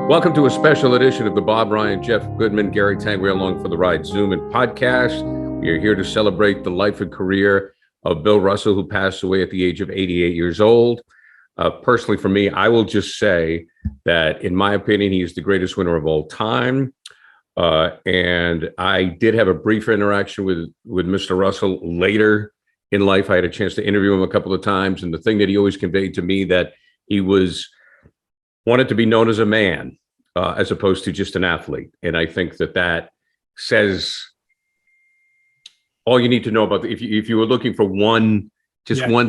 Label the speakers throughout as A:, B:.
A: Welcome to a special edition of the Bob Ryan, Jeff Goodman, Gary Tanguay along for the ride Zoom and podcast. We are here to celebrate the life and career of Bill Russell, who passed away at the age of 88 years old. Personally, for me, I will just say that, in my opinion, he is the greatest winner of all time. And I did have a brief interaction with Mr. Russell later in life. I had a chance to interview him a couple of times. And the thing that he always conveyed to me, that he wanted to be known as a man, as opposed to just an athlete. And I think that says all you need to know about if you were looking for one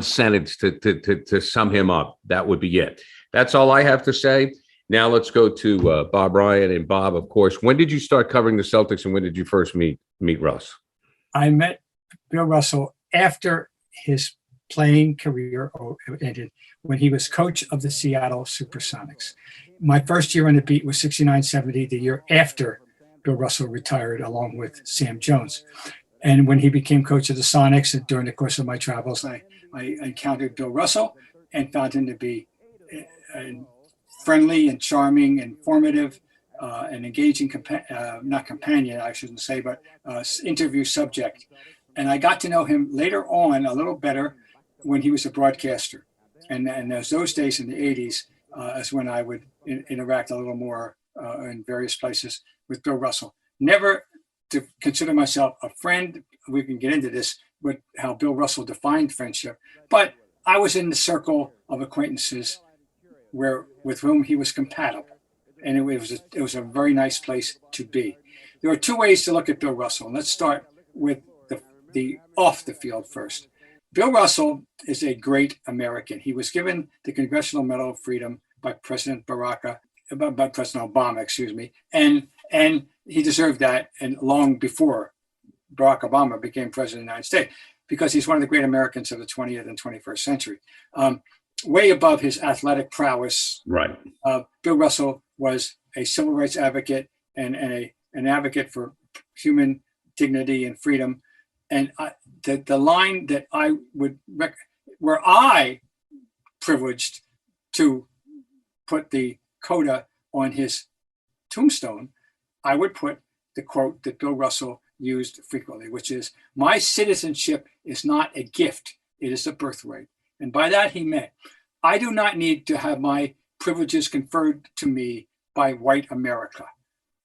A: sentence to sum him up, that would be it. That's all I have to say. Now let's go to Bob Ryan. And Bob, of course, when did you start covering the Celtics, and when did you first meet Russ?
B: I met Bill Russell after his playing career ended, when he was coach of the Seattle Supersonics. My first year on the beat was 69-70, the year after Bill Russell retired, along with Sam Jones. And when he became coach of the Sonics, and during the course of my travels, I encountered Bill Russell and found him to be friendly and charming, informative, and engaging, not companion, I shouldn't say, but interview subject. And I got to know him later on a little better when he was a broadcaster. And those days in the 80s is when I would interact a little more in various places with Bill Russell. Never to consider myself a friend. We can get into this with how Bill Russell defined friendship. But I was in the circle of acquaintances with whom he was compatible. And it was a very nice place to be. There are two ways to look at Bill Russell. And let's start with the off the field first. Bill Russell is a great American. He was given the Congressional Medal of Freedom by President Obama, and he deserved that, and long before Barack Obama became president of the United States, because he's one of the great Americans of the 20th and 21st century. Way above his athletic prowess,
A: right?
B: Bill Russell was a civil rights advocate and an advocate for human dignity and freedom. And the line that I would, where I privileged to put the coda on his tombstone, I would put the quote that Bill Russell used frequently, which is, "My citizenship is not a gift, it is a birthright." And by that he meant, I do not need to have my privileges conferred to me by white America.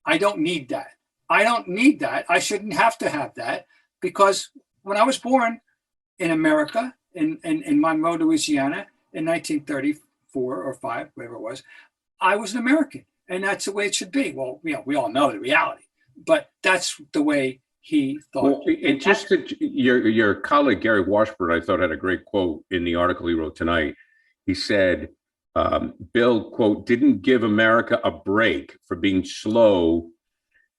B: I don't need that. I shouldn't have to have that. Because when I was born in America, in Monroe, Louisiana, in 1934 or 5, whatever it was, I was an American, and that's the way it should be. Well, we all know the reality, but that's the way he thought.
A: Well, and just your colleague Gary Washburn, I thought, had a great quote in the article he wrote tonight. He said, Bill, quote, "didn't give America a break for being slow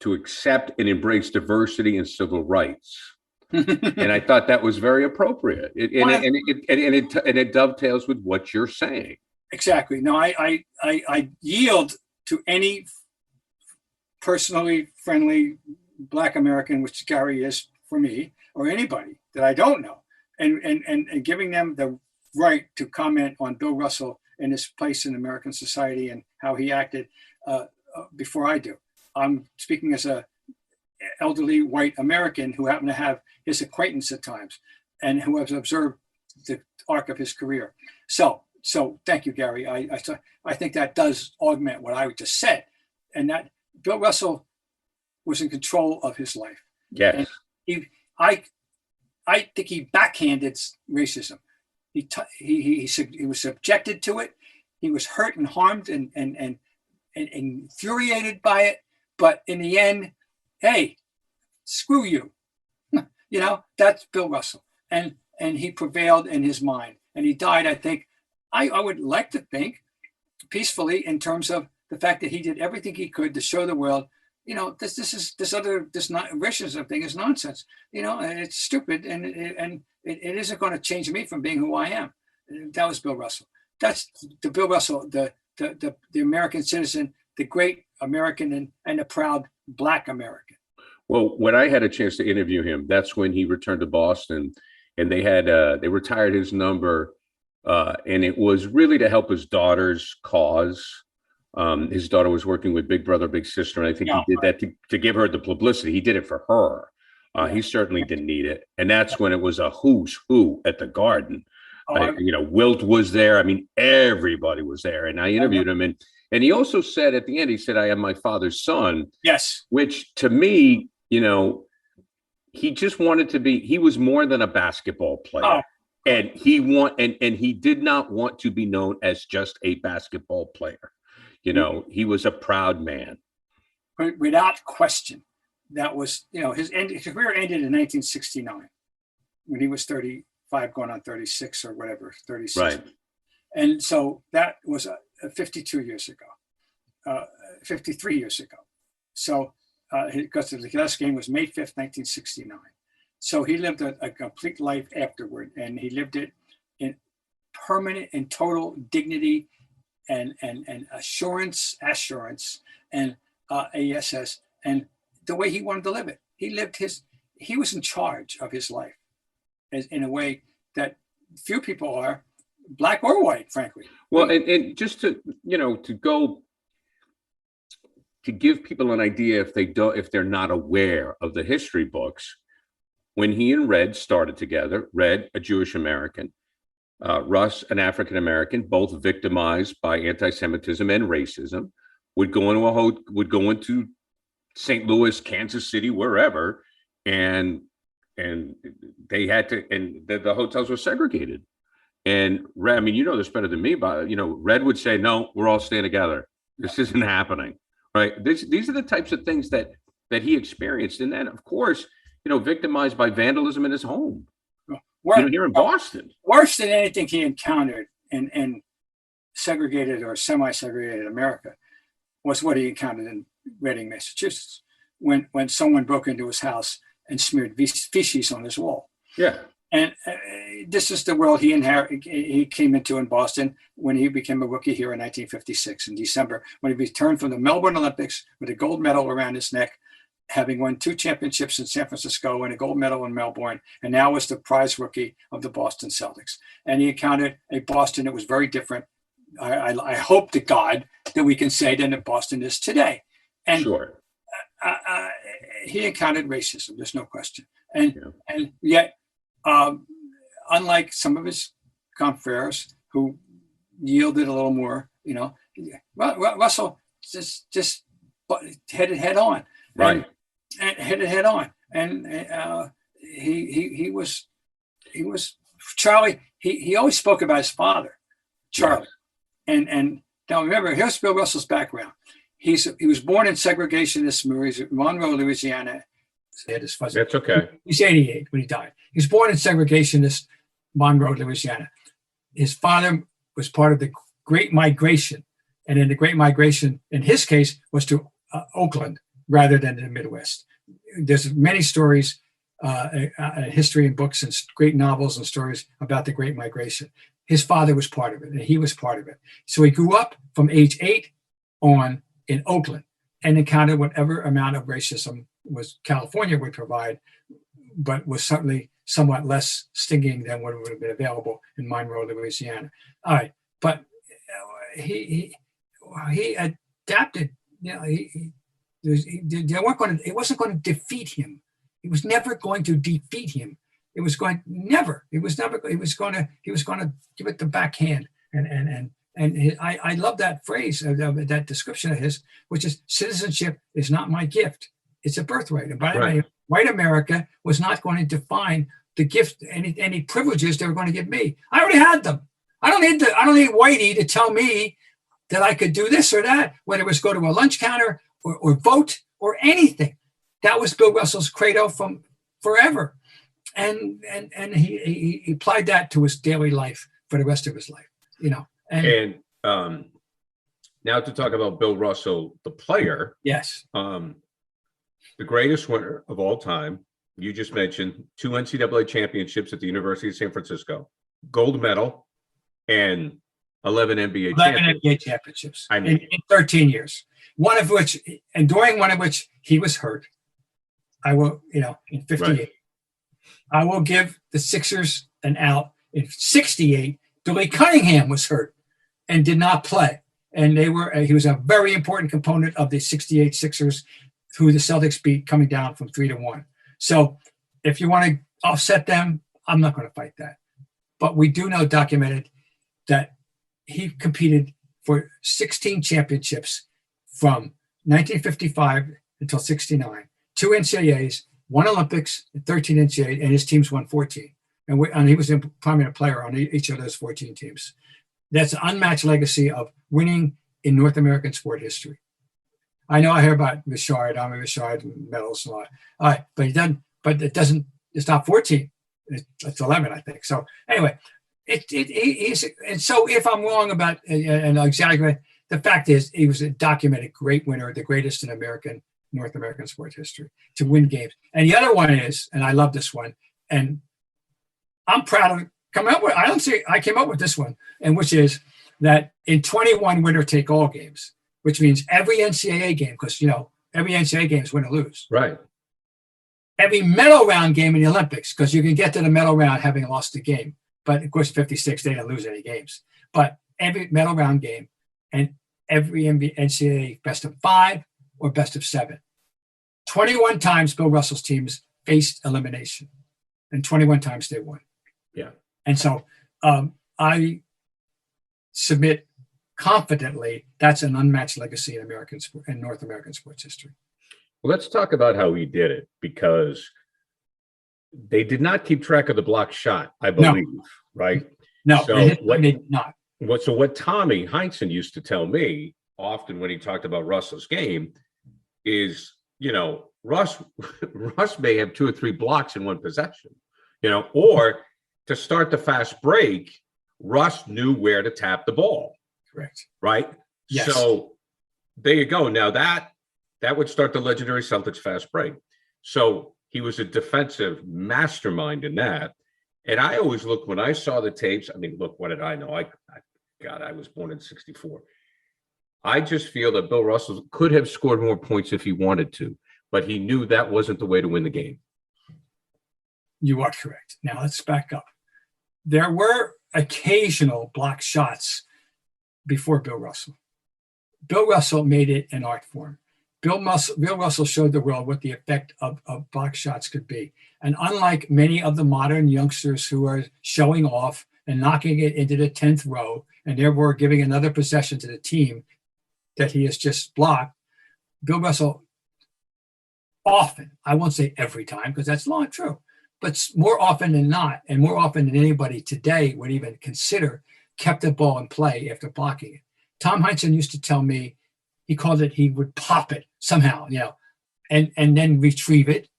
A: to accept and embrace diversity and civil rights." And I thought that was very appropriate. It dovetails with what you're saying.
B: Exactly. No, I yield to any personally friendly Black American, which Gary is for me, or anybody that I don't know, and giving them the right to comment on Bill Russell and his place in American society and how he acted before I do. I'm speaking as a elderly white American who happened to have his acquaintance at times and who has observed the arc of his career. So thank you, Gary. I think that does augment what I just said, and that Bill Russell was in control of his life.
A: Yes.
B: And I think he backhanded racism. He was subjected to it. He was hurt and harmed and infuriated by it. But in the end, hey, screw you. That's Bill Russell. And he prevailed in his mind. And he died, I think, I would like to think, peacefully, in terms of the fact that he did everything he could to show the world, this racism thing is nonsense. And it's stupid, and it isn't going to change me from being who I am. That was Bill Russell. That's the Bill Russell, the American citizen, the great American and the proud Black American.
A: Well, when I had a chance to interview him, that's when he returned to Boston, and they retired his number, and it was really to help his daughter's cause. His daughter was working with Big Brother, Big Sister, and I think
B: Yeah,
A: he did that to give her the publicity. He did it for her. He certainly
B: yeah.
A: didn't need it. And that's when it was a who's who at the Garden.
B: Oh,
A: Wilt was there. I mean, everybody was there. And I interviewed him. And he also said at the end, he said, I am my father's son.
B: yes.
A: Which to me, he just wanted to be, he was more than a basketball player.
B: Oh.
A: And he did not want to be known as just a basketball player. He was a proud man.
B: But without question, that was, his career ended in 1969 when he was 35 going on 36 or whatever, 36.
A: Right.
B: And so that was 52 years ago, 53 years ago. So because the last game was May 5th, 1969. So he lived a complete life afterward, and he lived it in permanent and total dignity and assurance, and ASS, and the way he wanted to live it. He was in charge of his life in a way that few people are, black or white, frankly.
A: Well, and just to give people an idea, if they're not aware of the history books, when he and Red started together, Red, a Jewish American, Russ, an African American, both victimized by anti-Semitism and racism, would go into St. Louis, Kansas City, wherever, and they had to, and the hotels were segregated. And Red, I mean, this better than me, but Red would say, "No, we're all staying together. This isn't happening." Right? These are the types of things that he experienced, and then, of course, victimized by vandalism in his home. Here in Boston.
B: Worse than anything he encountered in segregated or semi-segregated America was what he encountered in Reading, Massachusetts, when someone broke into his house and smeared feces on his wall.
A: Yeah.
B: And this is the world he came into in Boston when he became a rookie here in 1956 in December, when he returned from the Melbourne Olympics with a gold medal around his neck, having won 2 championships in San Francisco and a gold medal in Melbourne, and now was the prize rookie of the Boston Celtics. And he encountered a Boston that was very different. I hope to God that we can say than that Boston is today. And
A: sure.
B: He encountered racism, there's no question. And yet, unlike some of his confreres who yielded a little more, Russell just headed head on.
A: Right.
B: And headed head on. And he was Charlie. He always spoke about his father, Charlie. Yes. And now remember, here's Bill Russell's background. He was born in segregationist Monroe, Louisiana.
A: That's okay.
B: He's 88 when he died. He was born in segregationist Monroe, Louisiana. His father was part of the Great Migration, and in the Great Migration, in his case, was to Oakland rather than the Midwest. There's many stories, history and books and great novels and stories about the Great Migration. His father was part of it, and he was part of it. So he grew up from age 8 on in Oakland and encountered whatever amount of racism was California would provide, but was certainly somewhat less stinging than what would have been available in Monroe, Louisiana. All right, but he adapted. It wasn't going to defeat him. It was never going to defeat him. He was going to give it the backhand. And I love that phrase, that description of his, which is, citizenship is not my gift. It's a birthright. And by the way, white America was not going to define the gift, any privileges they were going to give me. I already had them. I don't need Whitey to tell me that I could do this or that, whether it was go to a lunch counter or vote or anything. That was Bill Russell's credo from forever. And he applied that to his daily life for the rest of his life, And
A: now to talk about Bill Russell, the player.
B: Yes.
A: The greatest winner of all time. You just mentioned 2 NCAA championships at the University of San Francisco, gold medal, and 11 NBA
B: championships in 13 years. During one of which he was hurt. I will, in 58. Right. I will give the Sixers an out. In 68, Billy Cunningham was hurt and did not play. And he was a very important component of the 68 Sixers, who the Celtics beat coming down from 3-1. So if you want to offset them, I'm not going to fight that. But we do know, documented, that he competed for 16 championships from 1955 until 69, 2 NCAAs, 1 Olympics, and 13 NCAA, and his teams won 14. And he was a prominent player on each of those 14 teams. That's an unmatched legacy of winning in North American sport history. I know I hear about Richard, medals and all that. But he doesn't. But it doesn't. It's not 14. It's 11, I think. So anyway, and so if I'm wrong about and exaggerate, the fact is he was a documented great winner, the greatest in North American sports history to win games. And the other one is, and I love this one, and I'm proud of coming up with. I came up with this one, and which is that in 21 winner take all games, which means every NCAA game, because every NCAA game is win or lose.
A: Right.
B: Every medal round game in the Olympics, because you can get to the medal round having lost a game. But of course, 56, they didn't lose any games. But every medal round game and every NCAA best of 5 or best of 7. 21 times Bill Russell's teams faced elimination, and 21 times they won.
A: Yeah.
B: And so I submit confidently that's an unmatched legacy in North American sports history.
A: Well, let's talk about how he did it, because they did not keep track of the block shot, I believe, right?
B: No,
A: so
B: they did not.
A: So what Tommy Heinsohn used to tell me often when he talked about Russell's game is, Russ may have 2 or 3 blocks in one possession, or to start the fast break, Russ knew where to tap the ball.
B: Correct.
A: Right?
B: Yes.
A: So there you go. Now that would start the legendary Celtics fast break. So he was a defensive mastermind in that. And I always look, when I saw the tapes, look, what did I know? I was born in 64. I just feel that Bill Russell could have scored more points if he wanted to, but he knew that wasn't the way to win the game.
B: You are correct. Now let's back up. There were occasional block shots before Bill Russell. Bill Russell made it an art form. Bill Russell showed the world what the effect of block shots could be. And unlike many of the modern youngsters who are showing off and knocking it into the 10th row and therefore giving another possession to the team that he has just blocked, Bill Russell often, I won't say every time because that's not true, but more often than not, and more often than anybody today would even consider, kept the ball in play after blocking it. Tom Heinsohn used to tell me, he would pop it somehow, and then retrieve it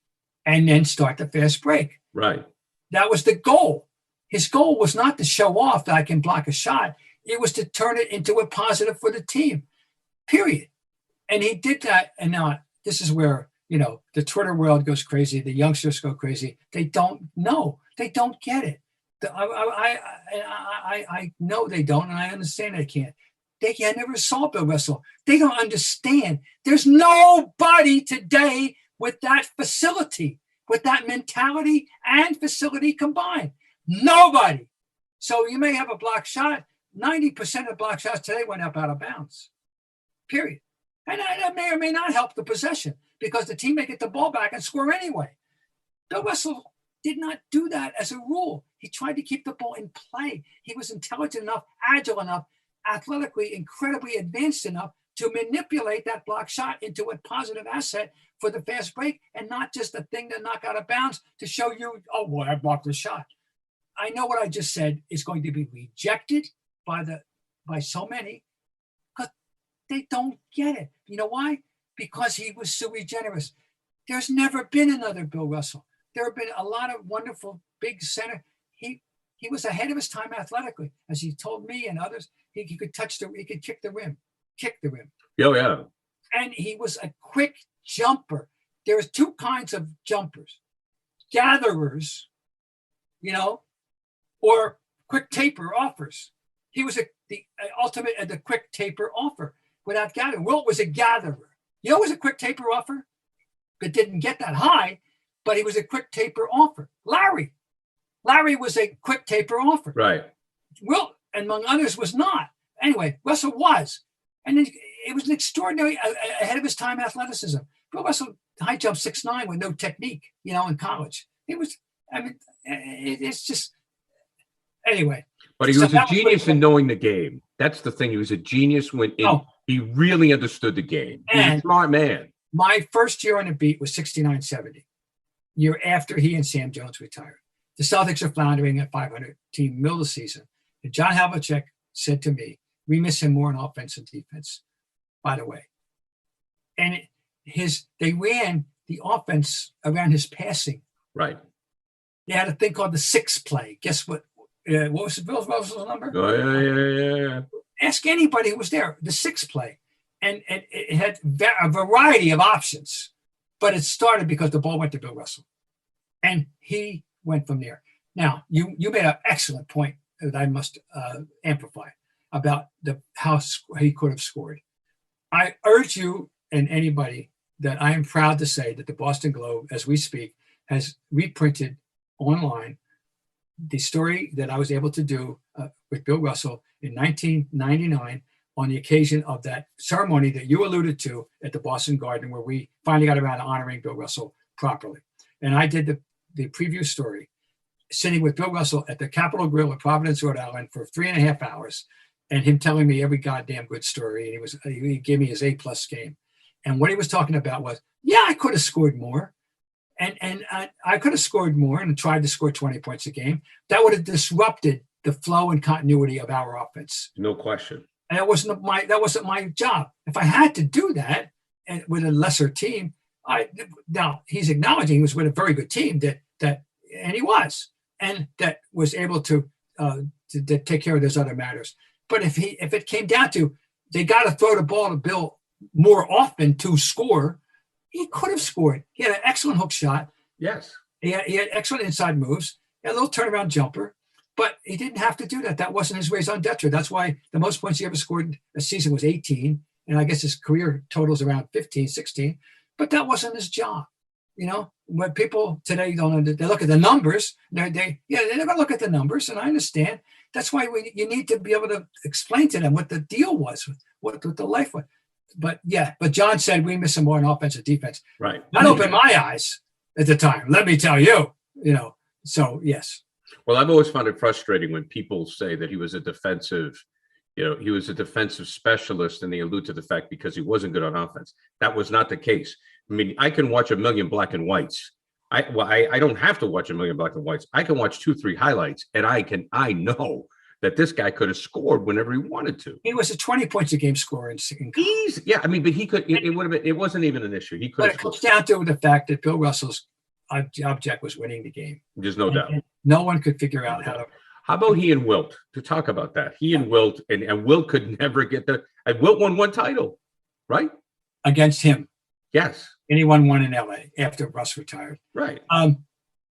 B: and then start the fast break.
A: Right.
B: That was the goal. His goal was not to show off that I can block a shot. It was to turn it into a positive for the team, period. And he did that. And now this is where, the Twitter world goes crazy. The youngsters go crazy. They don't know. They don't get it. I know they don't, and I understand they can't. They never saw Bill Russell. They don't understand. There's nobody today with that facility, with that mentality and facility combined. Nobody. So you may have a block shot. 90% of block shots today went up out of bounds, period. And that may or may not help the possession because the team may get the ball back and score anyway. Bill Russell did not do that as a rule. He tried to keep the ball in play. He was intelligent enough, agile enough, athletically incredibly advanced enough to manipulate that block shot into a positive asset for the fast break and not just a thing to knock out of bounds to show you, oh boy, I blocked the shot. I know what I just said is going to be rejected by so many because they don't get it. You know why? Because he was sui generis. There's never been another Bill Russell. There have been a lot of wonderful big center. He was ahead of his time athletically, as he told me and others. He could he could kick the rim.
A: Oh, yeah.
B: And he was a quick jumper. There's 2 kinds of jumpers. Gatherers, or quick taper offers. He was the ultimate at the quick taper offer without gathering. Wilt was a gatherer. Was a quick taper offer, but didn't get that high, but he was a quick taper offer. Larry was a quick taper offer.
A: Right.
B: Wilt, among others, was not. Anyway, Russell was. And then it was an extraordinary, ahead of his time athleticism. Bill Russell high jumped 6'9" with no technique, in college. It's just, anyway.
A: But he was a genius in knowing the game. That's the thing. He was a genius he really understood the game. He was a smart man.
B: My first year on the beat was 69-70, year after he and Sam Jones retired. The Celtics are floundering at 500 team middle of the season. And John Havlicek said to me, we miss him more in offense and defense, by the way. And they ran the offense around his passing.
A: Right.
B: They had a thing called the 6 play. Guess what? What was Bill Russell's number?
A: Oh, yeah.
B: Ask anybody who was there. The 6 play. And it had a variety of options. But it started because the ball went to Bill Russell. And he went from there. Now, you made an excellent point that I must amplify about how he could have scored. I urge you and anybody that I am proud to say that the Boston Globe, as we speak, has reprinted online the story that I was able to do with Bill Russell in 1999 on the occasion of that ceremony that you alluded to at the Boston Garden, where we finally got around to honoring Bill Russell properly. And I did the preview story, sitting with Bill Russell at the Capitol Grill in Providence, Rhode Island for 3.5 hours, and him telling me every goddamn good story. And he gave me his A+ game. And what he was talking about was, I could have scored more. And I could have scored more and tried to score 20 points a game. That would have disrupted the flow and continuity of our offense.
A: No question.
B: And that wasn't my job. If I had to do that and with a lesser team, now he's acknowledging he was with a very good team and he was, and that was able to take care of those other matters. But if it came down to they got to throw the ball to Bill more often to score, he could have scored. He had an excellent hook shot.
A: Yes.
B: He had excellent inside moves. He had a little turnaround jumper, but he didn't have to do that. That wasn't his raison d'etre. That's why the most points he ever scored a season was 18. And I guess his career totals around 15, 16. But that wasn't his job. When people today they look at the numbers, they're going to look at the numbers, and I understand. That's why you need to be able to explain to them what the deal was, what the life was. But John said we miss him more in offense and defense.
A: Right.
B: That opened my eyes at the time. Let me tell you, So yes.
A: Well, I've always found it frustrating when people say that he was a defensive specialist, and they allude to the fact because he wasn't good on offense. That was not the case. I mean, I can watch a million black and whites. I don't have to watch a million black and whites. I can watch 2-3 highlights, and I know that this guy could have scored whenever he wanted to.
B: He was a 20 points a game scorer in
A: Easy. Yeah, I mean, but he could. It would have been. It wasn't even an issue. He could.
B: But it comes down to the fact that Bill Russell's object was winning the game.
A: There's no doubt.
B: And no one could figure out how to.
A: How about he and Wilt to talk about that? He and Wilt, and Wilt could never get the. Wilt won one title, right?
B: Against him.
A: Yes.
B: And he won one in LA after Russ retired.
A: Right.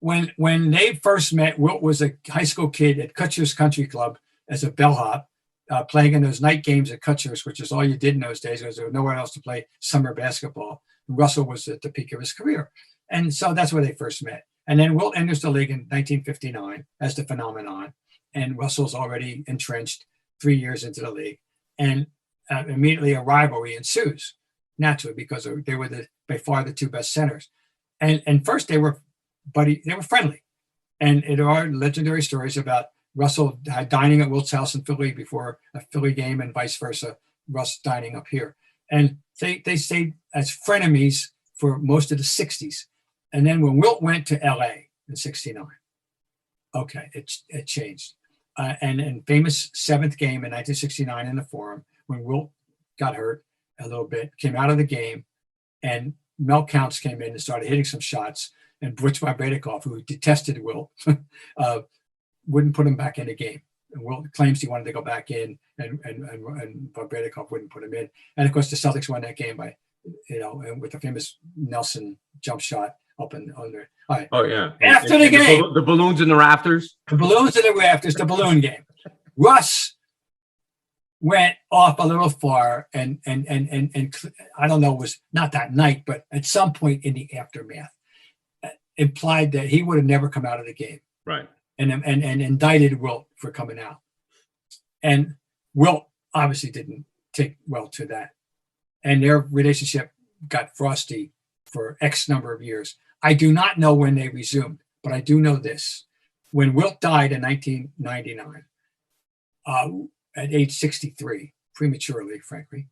B: When they first met, Wilt was a high school kid at Kutcher's Country Club as a bellhop, playing in those night games at Kutcher's, which is all you did in those days because there was nowhere else to play summer basketball. Russell was at the peak of his career. And so that's where they first met. And then Wilt enters the league in 1959 as the phenomenon. And Russell's already entrenched 3 years into the league. And immediately a rivalry ensues, naturally, because they were by far the two best centers. And first they were friendly. And there are legendary stories about Russell dining at Wilt's house in Philly before a Philly game and vice versa, Russ dining up here. And they stayed as frenemies for most of the 60s. And then when Wilt went to LA in 69, okay, it changed. And in famous 7th game in 1969 in the Forum, when Wilt got hurt a little bit, came out of the game, and Mel Counts came in and started hitting some shots, and Butch Barbadikov, who detested Wilt, wouldn't put him back in the game. And Wilt claims he wanted to go back in, and Barbadikov wouldn't put him in. And of course, the Celtics won that game by, with the famous Nelson jump shot up and under. All right.
A: Oh yeah.
B: After the game,
A: the balloons in the rafters.
B: The balloons in the rafters. The balloon game. Russ went off a little far, and I don't know, it was not that night, but at some point in the aftermath, implied that he would have never come out of the game.
A: Right.
B: And indicted Wilt for coming out. And Wilt obviously didn't take well to that. And their relationship got frosty for X number of years. I do not know when they resumed, but I do know this. When Wilt died in 1999, at age 63, prematurely, frankly,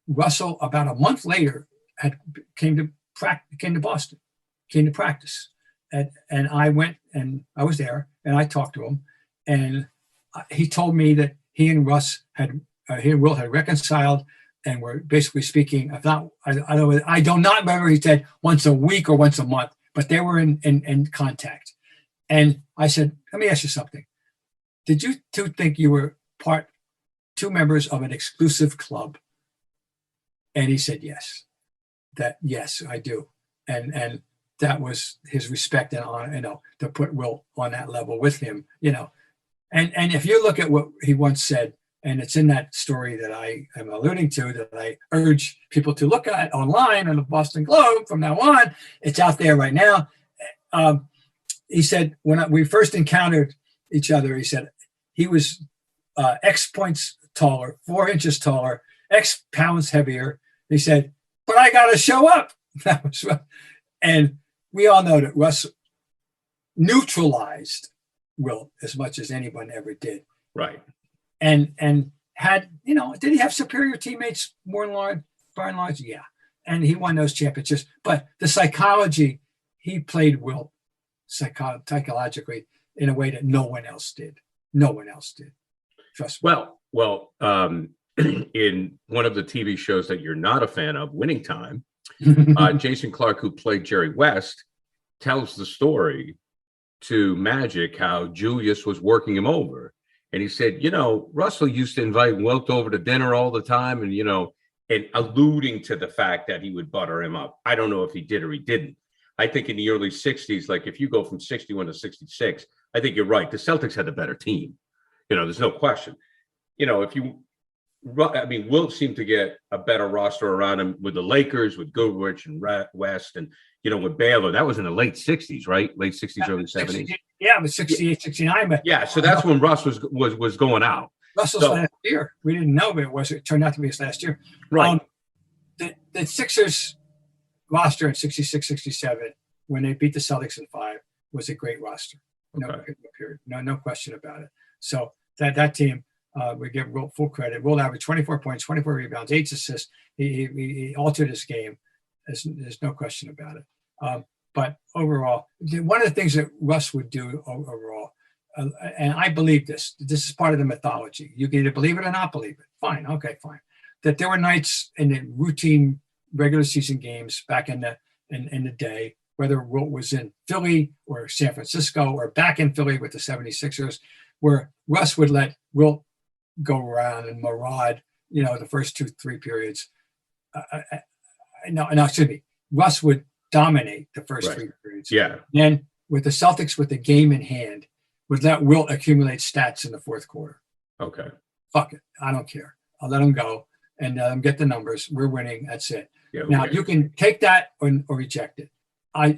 B: Russell, about a month later, came to Boston, came to practice. And I went, and I was there, and I talked to him. And he told me that he and Wilt had reconciled and were basically speaking. I do not remember he said once a week or once a month, but they were in contact. And I said, let me ask you something. Did you two think you were two members of an exclusive club? And he said, yes. Yes, I do. And that was his respect and honor, to put Wilt on that level with him, And if you look at what he once said, and it's in that story that I am alluding to, that I urge people to look at online on the Boston Globe from now on, it's out there right now. He said, when we first encountered each other, he said he was X points taller, 4 inches taller, X pounds heavier. He said, but I got to show up. And we all know that Russ neutralized Wilt as much as anyone ever did.
A: Right.
B: And had, did he have superior teammates by and large? Yeah. And he won those championships. But the psychology, he played Wilt psychologically in a way that no one else did. No one else did. Trust me.
A: Well, in one of the TV shows that you're not a fan of, Winning Time, Jason Clarke, who played Jerry West, tells the story to Magic how Julius was working him over. And he said, Russell used to invite Wilt over to dinner all the time and, and alluding to the fact that he would butter him up. I don't know if he did or he didn't. I think in the early 60s, like if you go from 61 to 66, I think you're right. The Celtics had the better team. There's no question. Wilt seemed to get a better roster around him with the Lakers, with Goodrich and West, and with Baylor. That was in the late 60s, right? Late 60s, early 70s.
B: Yeah, it was 68, 69. But
A: yeah, so that's when Russ was going out.
B: Russell's last year. We didn't know, but it turned out to be his last year.
A: Right.
B: The Sixers roster in 66, 67, when they beat the Celtics in 5, was a great roster. No question about it. So that team, we give Wilt full credit. Wilt averaged 24 points, 24 rebounds, 8 assists. He altered his game. There's no question about it. But overall, one of the things that Russ would do overall, and I believe this is part of the mythology. You can either believe it or not believe it. Fine. Okay, fine. That there were nights in the routine regular season games back in the day, whether Wilt was in Philly or San Francisco or back in Philly with the 76ers, where Russ would let Wilt go around and maraud, the first 2-3 periods. Excuse me. Russ would dominate the first 3 periods.
A: Yeah.
B: Then with the Celtics with the game in hand, would let Wilt accumulate stats in the fourth quarter.
A: Okay.
B: Fuck it. I don't care. I'll let him go and let him get the numbers. We're winning. That's it.
A: Yeah,
B: now you can take that or reject it. I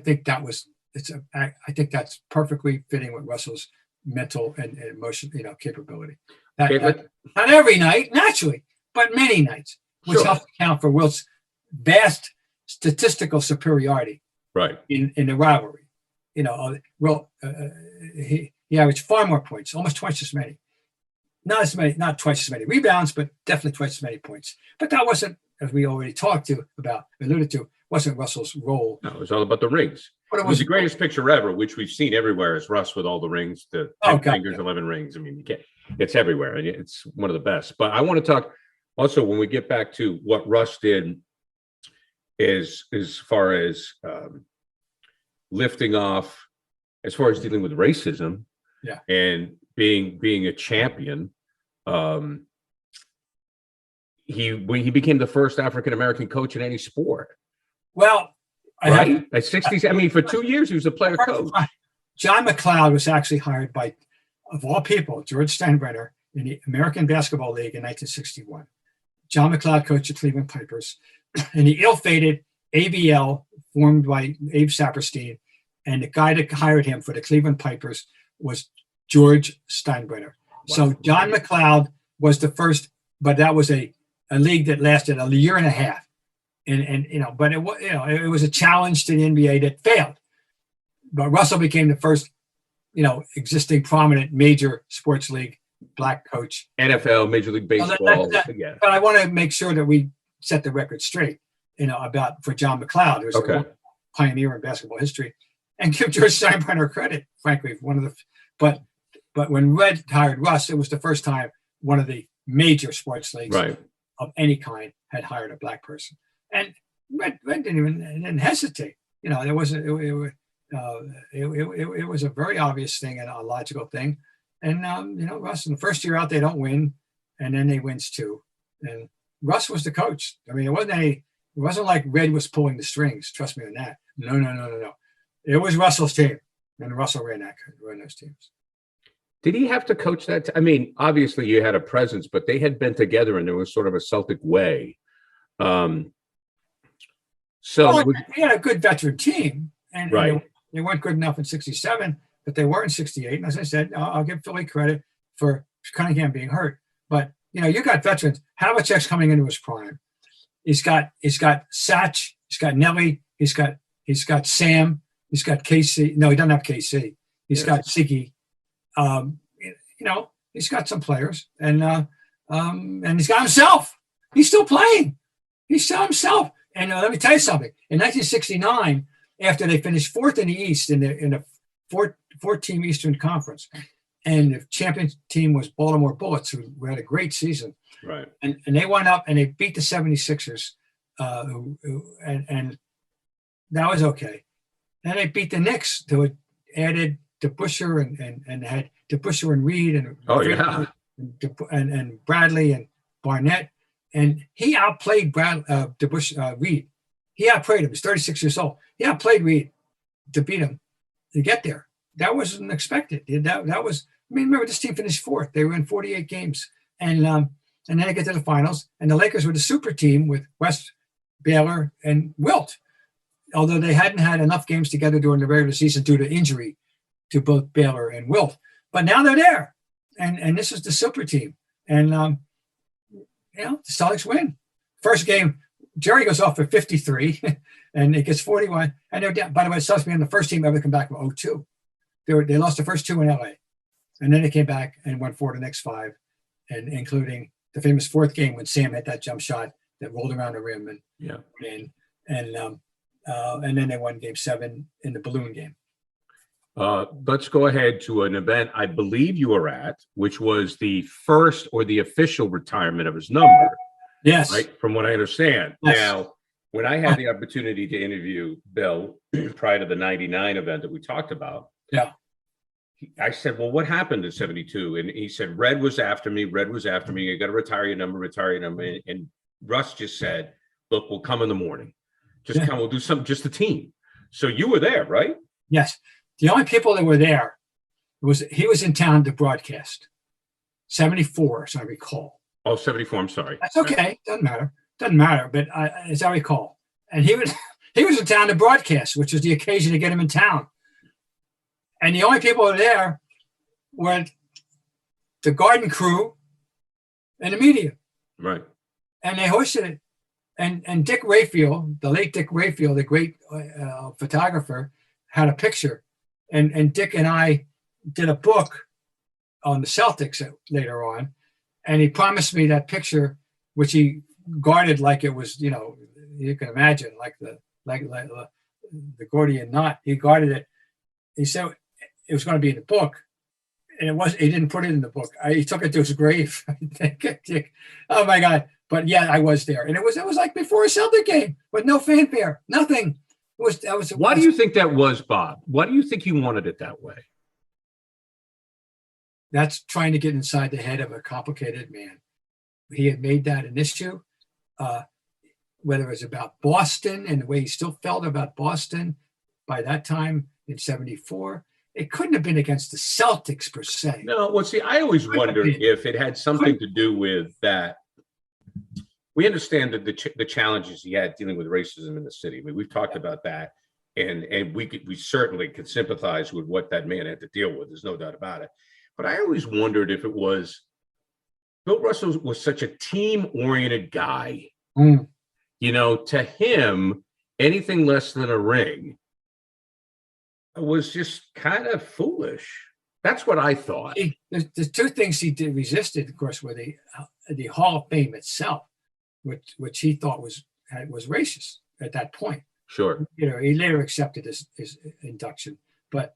B: think I think that's perfectly fitting with Russell's mental and emotion, capability. Not every night, naturally, but many nights, which helps account for Wilt's vast statistical superiority.
A: Right.
B: In the rivalry. Wilt, he averaged far more points, almost twice as many. Not twice as many rebounds, but definitely twice as many points. But that wasn't, as we already alluded to, wasn't Russell's role.
A: No, it was all about the rings. But it was the greatest picture ever, which we've seen everywhere, is Russ with all the rings, the 10 fingers, 11 rings. I mean, it's everywhere, and it's one of the best. But I want to talk also, when we get back to what Russ did, is as far as lifting off, as far as dealing with racism, and being a champion. He became the first African-American coach in any sport.
B: Well,
A: at 60, I mean, for 2 years he was a player coach.
B: John McLeod was actually hired by, of all people, George Steinbrenner in the American Basketball League in 1961. John McLeod coached the Cleveland Pipers, and the ill-fated ABL formed by Abe Saperstein, and the guy that hired him for the Cleveland Pipers was George Steinbrenner. Wow. So John McLeod was the first but that was a league that lasted a year and a half. And but it was, it was a challenge to the NBA that failed. But Russell became the first, existing prominent major sports league black coach.
A: NFL, Major League Baseball. Yeah.
B: But I want to make sure that we set the record straight, for John McLeod, who's a pioneer in basketball history, and give George Steinbrenner credit, frankly, but when Red hired Russ, it was the first time one of the major sports leagues of any kind had hired a black person. And Red didn't hesitate. There wasn't. It was a very obvious thing and a logical thing. And Russ, in the first year out, they don't win, and then they wins 2. And Russ was the coach. I mean, it wasn't like Red was pulling the strings. Trust me on that. No. It was Russell's team, and Russell ran those teams.
A: Did he have to coach that? I mean, obviously you had a presence, but they had been together, and there was sort of a Celtic way. He
B: had a good veteran team, and they weren't good enough in '67, but they were in '68. And as I said, I'll give Philly credit for Cunningham being hurt. But you got veterans. Havlicek's coming into his prime. He's got Satch. He's got Nelly. He's got Sam. He's got KC. No, he doesn't have KC. He's got Siggy. He's got some players, and he's got himself. He's still playing. He's still himself. And let me tell you something. In 1969, after they finished 4th in the East in the four-team Eastern Conference, and the champion team was Baltimore Bullets, who had a great season.
A: Right.
B: And they went up and they beat the 76ers, and that was okay. Then they beat the Knicks, who had added DeBusschere and had DeBusschere and Reed and Bradley and Barnett. And he outplayed Reed. He outplayed him. He's 36 years old. He outplayed Reed to beat him to get there. That wasn't expected. That was. I mean, remember, this team finished 4th. They were in 48 games, and then they get to the finals. And the Lakers were the super team with West, Baylor, and Wilt. Although they hadn't had enough games together during the regular season due to injury to both Baylor and Wilt. But now they're there, and this is the super team. And the Celtics win. First game, Jerry goes off for 53, and it gets 41. And they're down. By the way, the Celtics being the first team ever to come back from 0-2. They lost the first 2 in LA, and then they came back and won 4 the next 5, and including the famous 4th game when Sam hit that jump shot that rolled around the rim and then they won Game 7 in the balloon game.
A: Let's go ahead to an event I believe you were at, which was the first or the official retirement of his number.
B: Yes.
A: Right, from what I understand. Yes. Now, when I had the opportunity to interview Bill prior to the 99 event that we talked about, I said, well, what happened in 72? And he said, Red was after me. You got to retire your number. And Russ just said, look, we'll come in the morning. Just come, we'll do something, just the team. So you were there, right?
B: Yes. The only people that were there he was in town to broadcast. 74, as I recall.
A: Oh, 74, I'm sorry.
B: That's okay. Doesn't matter. But as I recall. And he was in town to broadcast, which was the occasion to get him in town. And the only people there were the Garden crew and the media.
A: Right.
B: And they hosted it. And Dick Rayfield, the late Dick Rayfield, the great photographer, had a picture. And Dick and I did a book on the Celtics later on. And he promised me that picture, which he guarded like it was, you can imagine, like the Gordian knot. He guarded it. He said it was going to be in the book, and he didn't put it in the book. He took it to his grave. Oh my God! But yeah, I was there, and it was like before a Celtic game with no fanfare, nothing.
A: Why do you think that was, Bob? Why do you think he wanted it that way?
B: That's trying to get inside the head of a complicated man. He had made that an issue, whether it was about Boston and the way he still felt about Boston by that time in 74. It couldn't have been against the Celtics per se.
A: No, well, see, I always wondered if it had something to do with that. We understand that the challenges he had dealing with racism in the city. I mean, we've talked about that, and we certainly could sympathize with what that man had to deal with. There's no doubt about it. But I always wondered if it was Bill Russell was such a team-oriented guy.
B: Mm.
A: You know, to him, anything less than a ring was just kind of foolish. That's what I thought.
B: The two things he did resisted, of course, were the Hall of Fame itself, which he thought was racist at that point.
A: Sure.
B: You know, he later accepted his induction, but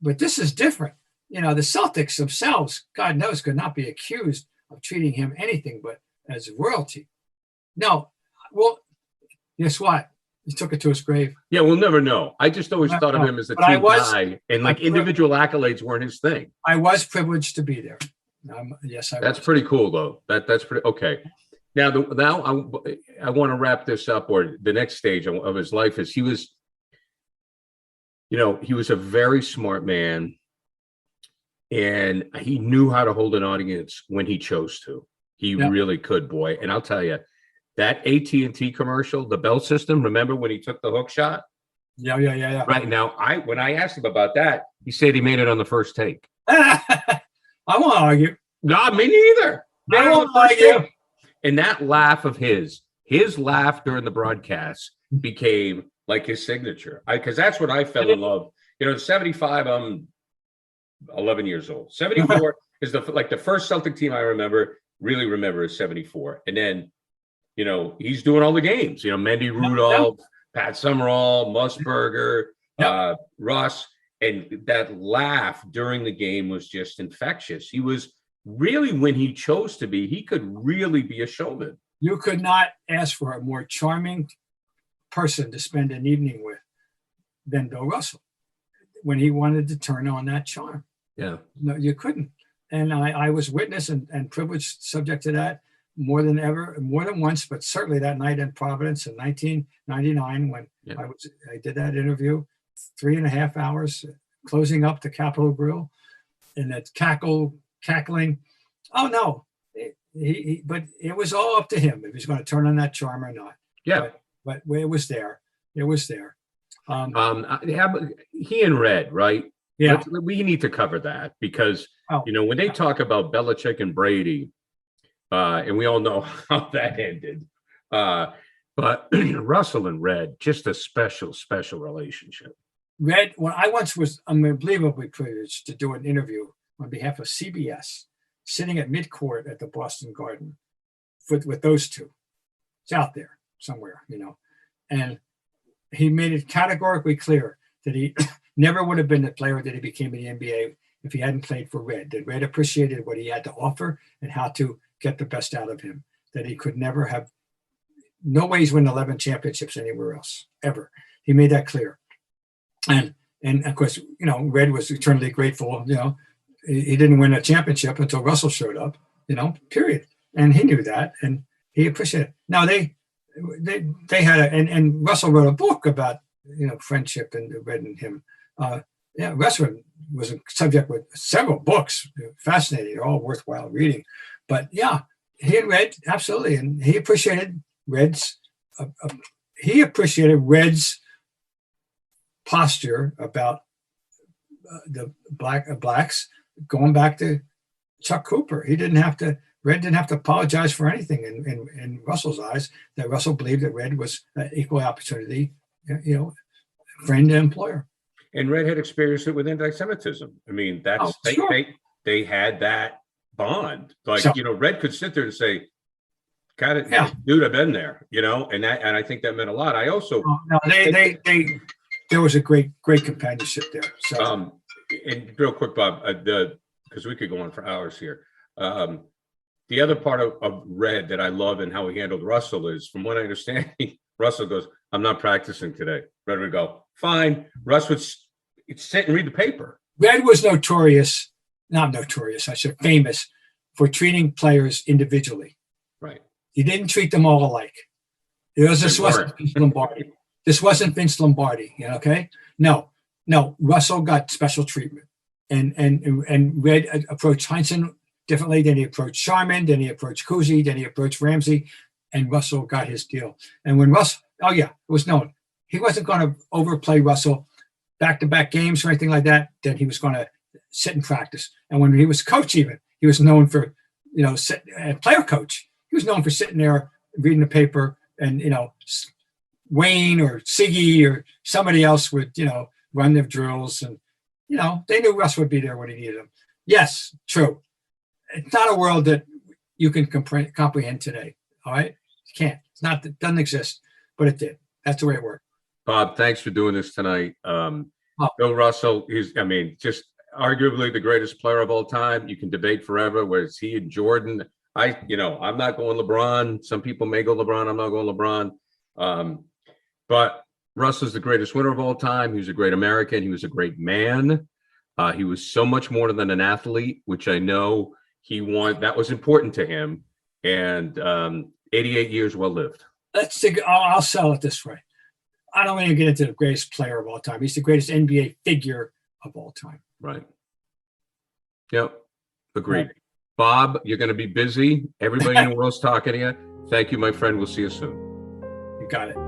B: this is different. You know, the Celtics themselves, God knows, could not be accused of treating him anything but as royalty. No, well, guess what? He took it to his grave.
A: Yeah, we'll never know. I just always thought of him as a team guy, and like individual accolades weren't his thing.
B: I was privileged to be there. Yes, I was.
A: That's pretty cool, though. That's pretty okay. Now, I want to wrap this up. Or the next stage of his life is he was a very smart man, and he knew how to hold an audience when he chose to. He really could, boy. And I'll tell you, that AT&T commercial, the bell system, remember when he took the hook shot?
B: Yeah.
A: Right. Now, when I asked him about that, he said he made it on the first take.
B: I won't argue.
A: No, me neither.
B: I won't argue.
A: And that laugh of his laugh during the broadcast became like his signature. Because that's when I fell in love. You know, 75, I'm 11 years old. 74 is the first Celtic team I really remember is 74. And then, you know, he's doing all the games. You know, Mendy Rudolph, Pat Summerall, Musburger, Russ. And that laugh during the game was just infectious. He was really, when he chose to be, he could really be a showman.
B: You could not ask for a more charming person to spend an evening with than Bill Russell when he wanted to turn on that charm.
A: Yeah.
B: No, you couldn't. And I was witness and privileged subject to that more than once, but certainly that night in Providence in 1999 when I did that interview, 3.5 hours closing up the Capitol Grill, and that cackling. Oh no, but it was all up to him if he's going to turn on that charm or not.
A: Yeah,
B: but it was there. It was there.
A: He and Red, right?
B: Yeah,
A: we need to cover that because when they talk about Belichick and Brady, and we all know how that ended. But Russell and Red, just a special relationship.
B: Red, when I once was unbelievably privileged to do an interview on behalf of CBS, sitting at midcourt at the Boston Garden with those two. It's out there somewhere, you know. And he made it categorically clear that he never would have been the player that he became in the NBA if he hadn't played for Red. That Red appreciated what he had to offer and how to get the best out of him. That he could never have, no ways win 11 championships anywhere else, ever. He made that clear. And of course, you know, Red was eternally grateful. You know, he didn't win a championship until Russell showed up, you know, period. And he knew that and he appreciated it. Now they had and Russell wrote a book about, you know, friendship and Red and him. Russell was a subject with several books, fascinating, they're all worthwhile reading. But yeah, he and Red, absolutely. And he appreciated Red's posture about the blacks going back to Chuck Cooper. Red didn't have to apologize for anything in Russell's eyes. That Russell believed that Red was an equal opportunity, you know, friend and employer.
A: And Red had experienced it with anti-Semitism. I mean, they had that bond. Like, you know, Red could sit there and say, kind of, dude, I've been there, you know, and I think that meant a lot. I also there was a great companionship there. So and real quick, Bob, because we could go on for hours here. The other part of Red that I love and how he handled Russell is, from what I understand, Russell goes, I'm not practicing today. Red would go, fine. Russ would sit and read the paper.
B: Red was famous for treating players individually.
A: Right.
B: He didn't treat them all alike. This wasn't Vince Lombardi. This wasn't Vince Lombardi, you know, okay? No, Russell got special treatment. And Red approached Heinsohn differently than he approached Sharman, then he approached Cousy, then he approached Ramsey, and Russell got his deal. And when Russell, it was known, he wasn't going to overplay Russell back-to-back games or anything like that, then he was going to sit and practice. And when he was coach even, he was known for, a player coach. He was known for sitting there reading the paper, and Wayne or Siggy or somebody else would run their drills, and they knew Russ would be there when he needed him. Yes, true. It's not a world that you can comprehend today. All right, you can't. It doesn't exist, but it did. That's the way it worked.
A: Bob, thanks for doing this tonight. Bill Russell, just arguably the greatest player of all time. You can debate forever, whereas he and Jordan. I'm not going LeBron. Some people may go LeBron. I'm not going LeBron. But Russell's the greatest winner of all time. He was a great American. He was a great man. He was so much more than an athlete, which I know that was important to him. And 88 years well lived.
B: I'll sell it this way. I don't want to get into the greatest player of all time. He's the greatest NBA figure of all time.
A: Right. Yep. Agreed. Right. Bob, you're going to be busy. Everybody in the world's talking to you. Thank you, my friend. We'll see you soon.
B: You got it.